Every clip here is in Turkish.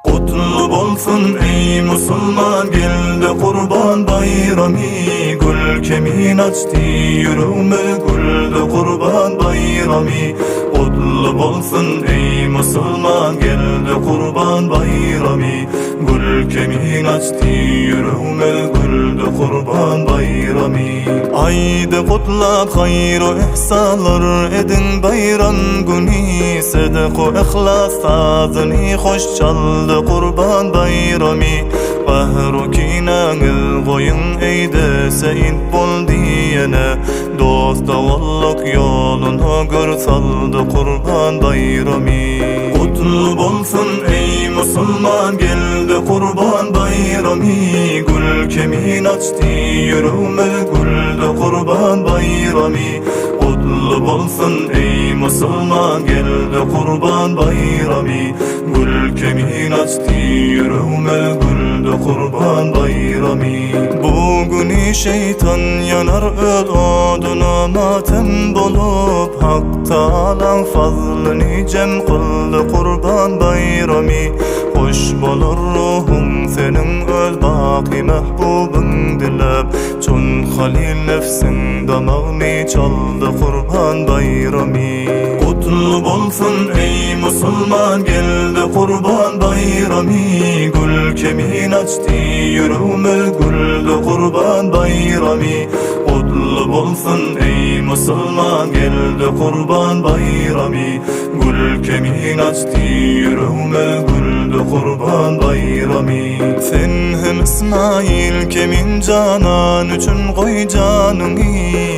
Kutlu bolsun ey Müslüman, geldi Kurban bayrami. Gül kemin açtı yüreğime, güldü Kurban bayrami. Kutlu bolsun ey Müslüman, geldi Kurban bayrami. Gül kemin açtı yüreğime, güldü Kurban bayrami. Ayda kutlap hayru ihsalar edin bayram günü. Sedeku ihlas sazını hoş çaldı Kurban bayrami. Bahru kinanıl koyun eyde seyit bol diyene. Dost davalluk yoluna gör saldı Kurban bayrami. Kutlu bolsun ey Müslüman, geldi Kurban bayrami. Gül kemin açtı yüreğime, güldü Kurban bayrami. Kutlu bolsun ey Müslüman, geldi Kurban bayrami. Gül kemin açtı yüreğime, güldü Kurban bayrami. Bugün şeytan yanar öl oduna matem bolup. Hak Ta'ala fazlını cem kıldı Kurban bayrami. Hoş bolur ruhum senin öl baki mehbubun dilep. Çün halil nefsin damağını çaldı Kurban bayrami. Kutlu bolsun ey Müslüman, geldi Kurban bayrami. Gül kemin açtı yüreğime, güldü Kurban bayrami. Kutlu bolsun ey Müslüman, geldi Kurban bayrami. Gül kemin açtı yüreğime, güldü Kurban bayrami. Sen hem İsmail kemin canan üçün koy canını.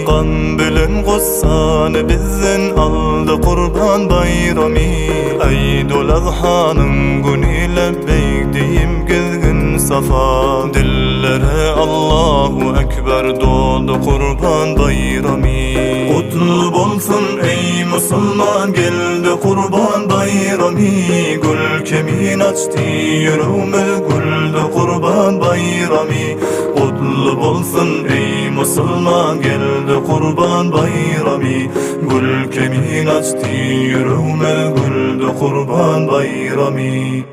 Kan bilen gussanı bizden aldı Kurban bayrami. Eydul Adha'nın günü lebbeyk diyim gizgin safa. Dillere Allahu Ekber doğdu Kurban bayrami. Kutlu bolsun ey Müslüman, geldi Kurban bayrami. Gül kemin açtı yüreğime, güldü Kurban bayrami. Kutlu bolsun ey Müslüman, geldi Kurban bayrami. Gül kemin açtı yüreğime, güldü Kurban bayrami.